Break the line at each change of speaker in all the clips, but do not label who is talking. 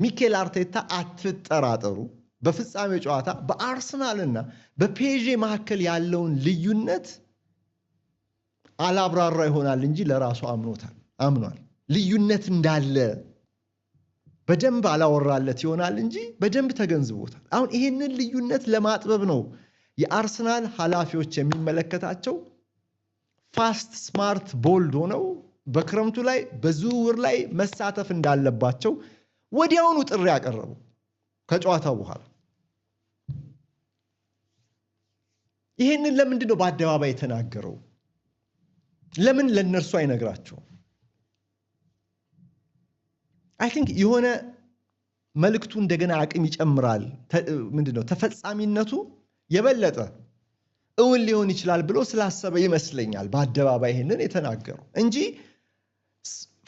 ሚኬል አርቴታ አትጠራጠሩ በፍጻሜ ጨዋታ በአርሰናልና በፔዤ መካከል ያለውን ልዩነት አላብራራ ይሆናል እንጂ ለራሱ አምኗል። ልዩነት እንዳለ በደንብ አላወራለት ይሆናል እንጂ በደንብ ተገንዝቦታል። አሁን ይሄንን ልዩነት ለማጥበብ ነው የአርሰናል ኃላፊዎች የሚመለከታቸው ፋስት ስማርት ቦልድ ሆነው በክረምቱ ላይ በዝውውር ላይ መሳተፍ እንዳለባቸው ወዲያውኑ ጥሪ ያቀረቡ ከጨዋታው በኋላ። ይሄንን ለምንድን ነው በአደባባይ የተናገረው? ለምን ለነርሱ አይነግራቸው? አይ ቲንክ የሆነ መልእክቱ እንደገና አቅም ይጨምራል። ምንድነው ተፈጻሚነቱ የበለጠ እውን ሊሆን ይችላል ብሎ ስላሰበ ይመስለኛል በአደባባይ ይሄንን የተናገረው እንጂ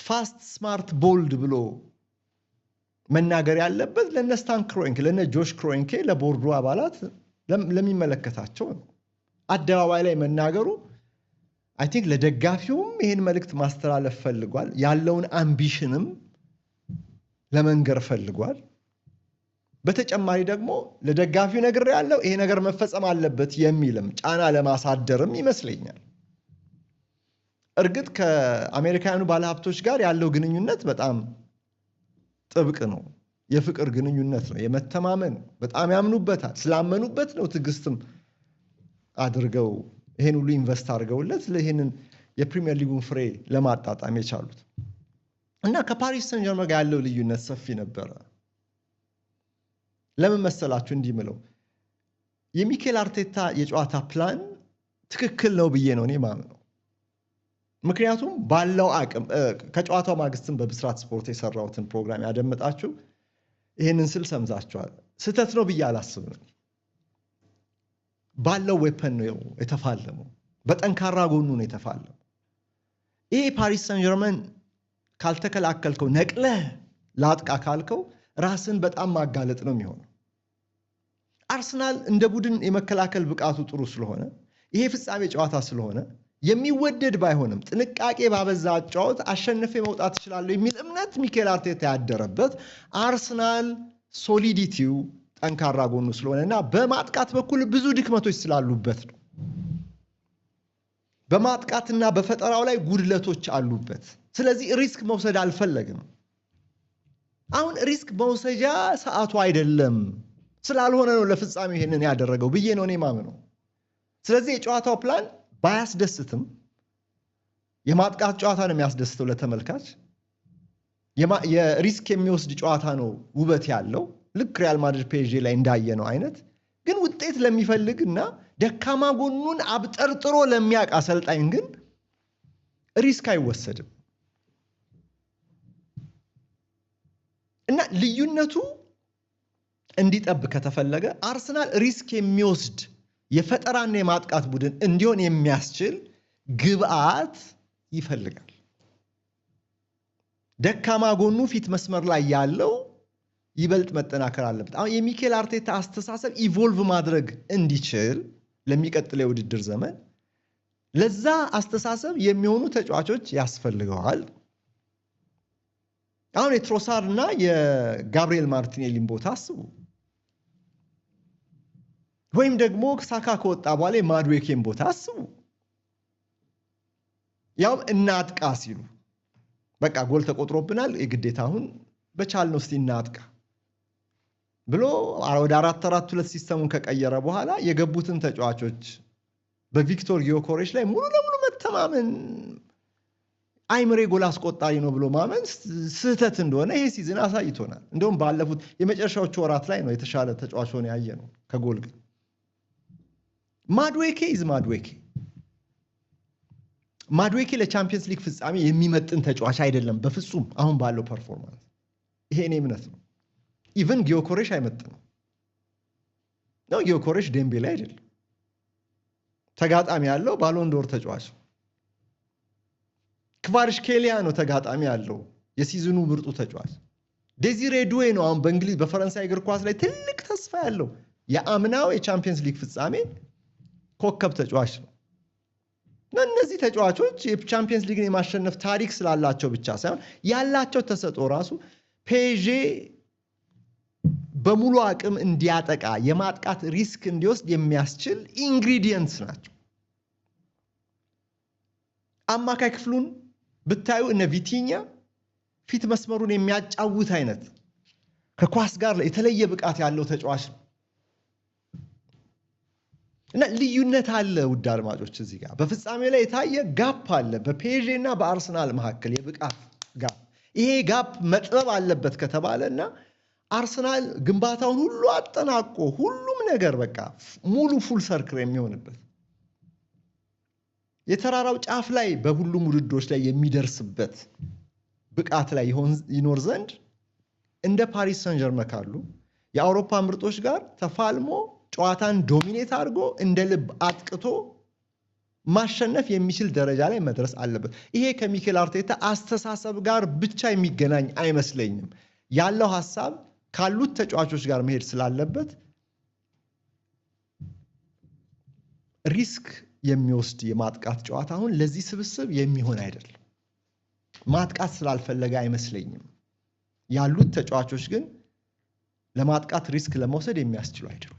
ፋስት ስማርት ቦልድ ብሎ መናገር ያለበት ለነ ስታን ክሮንኬ ለነ ጆሽ ክሮንኬ ለቦርዱ አባላት ለሚመለከታቸው ነው። አደባባይ ላይ መናገሩ አይ ቲንክ ለደጋፊውም ይሄን መልእክት ማስተላለፍ ፈልጓል። ያለውን አምቢሽንም ለመንገር ፈልጓል። በተጨማሪ ደግሞ ለደጋፊው ነገር ያለው ይሄ ነገር መፈጸም አለበት የሚልም ጫና ለማሳደርም ይመስለኛል። እርግጥ ከአሜሪካውያኑ ባለሀብቶች ጋር ያለው ግንኙነት በጣም ጥብቅ ነው። የፍቅር ግንኙነት ነው። የመተማመን በጣም ያምኑበታል። ስላመኑበት ነው ትዕግስትም አድርገው ይሄን ሁሉ ኢንቨስት አድርገውለት ይሄንን የፕሪሚየር ሊጉን ፍሬ ለማጣጣም የቻሉት እና ከፓሪስ ሰን ጀርመን ጋር ያለው ልዩነት ሰፊ ነበረ። ለምን መሰላችሁ እንዲህ ምለው? የሚኬል አርቴታ የጨዋታ ፕላን ትክክል ነው ብዬ ነው እኔ ማምነው። ምክንያቱም ባለው አቅም ከጨዋታው ማግስትም በብስራት ስፖርት የሰራሁትን ፕሮግራም ያደመጣችሁ ይሄንን ስል ሰምዛችኋል። ስህተት ነው ብዬ አላስብም። ባለው ዌፐን ነው የተፋለመው፣ በጠንካራ ጎኑ ነው የተፋለመው። ይሄ ፓሪስ ሰን ጀርመን ካልተከላከልከው ነቅለህ ላጥቃ ካልከው ራስን በጣም ማጋለጥ ነው የሚሆነው። አርሰናል እንደ ቡድን የመከላከል ብቃቱ ጥሩ ስለሆነ ይሄ ፍጻሜ ጨዋታ ስለሆነ የሚወደድ ባይሆንም ጥንቃቄ ባበዛ ጨዋታ አሸንፌ መውጣት እችላለሁ የሚል እምነት ሚኬል አርቴታ ያደረበት አርሰናል ሶሊዲቲው ጠንካራ ጎኑ ስለሆነና በማጥቃት በኩል ብዙ ድክመቶች ስላሉበት ነው። በማጥቃትና በፈጠራው ላይ ጉድለቶች አሉበት። ስለዚህ ሪስክ መውሰድ አልፈለግም። አሁን ሪስክ መውሰጃ ሰዓቱ አይደለም ስላልሆነ ነው ለፍጻሜው ይሄንን ያደረገው ብዬ ነው እኔ ማምነው። ስለዚህ የጨዋታው ፕላን ባያስደስትም የማጥቃት ጨዋታ ነው የሚያስደስተው ለተመልካች። የሪስክ የሚወስድ ጨዋታ ነው ውበት ያለው ልክ ሪያል ማድሪድ ፔዤ ላይ እንዳየነው አይነት። ግን ውጤት ለሚፈልግ እና ደካማ ጎኑን አብጠርጥሮ ለሚያውቅ አሰልጣኝ ግን ሪስክ አይወሰድም እና ልዩነቱ እንዲጠብ ከተፈለገ አርሰናል ሪስክ የሚወስድ የፈጠራና የማጥቃት ቡድን እንዲሆን የሚያስችል ግብአት ይፈልጋል። ደካማ ጎኑ ፊት መስመር ላይ ያለው ይበልጥ መጠናከር አለበት። አሁን የሚኬል አርቴታ አስተሳሰብ ኢቮልቭ ማድረግ እንዲችል ለሚቀጥለው የውድድር ዘመን ለዛ አስተሳሰብ የሚሆኑ ተጫዋቾች ያስፈልገዋል። አሁን የትሮሳር እና የጋብሪኤል ማርቲኔሊን ቦታ አስቡ። ወይም ደግሞ ሳካ ከወጣ በኋላ የማድዌኬን ቦታ አስቡ። ያው እናጥቃ ሲሉ በቃ ጎል ተቆጥሮብናል የግዴታ አሁን በቻልነው እስቲ እናጥቃ ብሎ ወደ 4-4-2 ሲስተሙን ከቀየረ በኋላ የገቡትን ተጫዋቾች በቪክቶር ጊዮኮሬሽ ላይ ሙሉ ለሙሉ መተማመን አይምሬ ጎል አስቆጣሪ ነው ብሎ ማመን ስህተት እንደሆነ ይሄ ሲዝን አሳይቶናል። እንደውም ባለፉት የመጨረሻዎቹ ወራት ላይ ነው የተሻለ ተጫዋች ሆነ ያየ ነው ከጎል ግን ማድዌኬ ለቻምፒየንስ ሊግ ፍጻሜ የሚመጥን ተጫዋች አይደለም በፍጹም አሁን ባለው ፐርፎርማንስ። ይሄ እኔ እምነት ነው። ኢቨን ጊዮኮሬሽ አይመጥንም ነው። ጊዮኮሬሽ ዴምቤሌ አይደለም። ተጋጣሚ ያለው ባሎንዶር ተጫዋች ክቫራትስኬሊያ ነው። ተጋጣሚ ያለው የሲዝኑ ምርጡ ተጫዋች ዴዚሬ ዱዌ ነው። አሁን በእንግሊዝ በፈረንሳይ እግር ኳስ ላይ ትልቅ ተስፋ ያለው የአምናው የቻምፒየንስ ሊግ ፍጻሜ ኮከብ ተጫዋች ነው። እነዚህ ተጫዋቾች የቻምፒየንስ ሊግን የማሸነፍ ታሪክ ስላላቸው ብቻ ሳይሆን ያላቸው ተሰጥኦ ራሱ ፔዤ በሙሉ አቅም እንዲያጠቃ የማጥቃት ሪስክ እንዲወስድ የሚያስችል ኢንግሪዲየንትስ ናቸው። አማካይ ክፍሉን ብታዩ እነ ቪቲኛ ፊት መስመሩን የሚያጫውት አይነት ከኳስ ጋር የተለየ ብቃት ያለው ተጫዋች ነው እና ልዩነት አለ። ውድ አድማጮች እዚህ ጋር በፍጻሜ ላይ የታየ ጋፕ አለ በፔዤ እና በአርሰናል መካከል የብቃት ጋፕ። ይሄ ጋፕ መጥበብ አለበት ከተባለና አርሰናል ግንባታውን ሁሉ አጠናቆ ሁሉም ነገር በቃ ሙሉ ፉል ሰርክል የሚሆንበት የተራራው ጫፍ ላይ በሁሉም ውድድሮች ላይ የሚደርስበት ብቃት ላይ ይኖር ዘንድ እንደ ፓሪስ ሰን ዠርመን ካሉ የአውሮፓ ምርጦች ጋር ተፋልሞ ጨዋታን ዶሚኔት አድርጎ እንደ ልብ አጥቅቶ ማሸነፍ የሚችል ደረጃ ላይ መድረስ አለበት። ይሄ ከሚኬል አርቴታ አስተሳሰብ ጋር ብቻ የሚገናኝ አይመስለኝም። ያለው ሐሳብ ካሉት ተጫዋቾች ጋር መሄድ ስላለበት ሪስክ የሚወስድ የማጥቃት ጨዋታ አሁን ለዚህ ስብስብ የሚሆን አይደለም። ማጥቃት ስላልፈለገ አይመስለኝም። ያሉት ተጫዋቾች ግን ለማጥቃት ሪስክ ለመውሰድ የሚያስችሉ አይደሉም።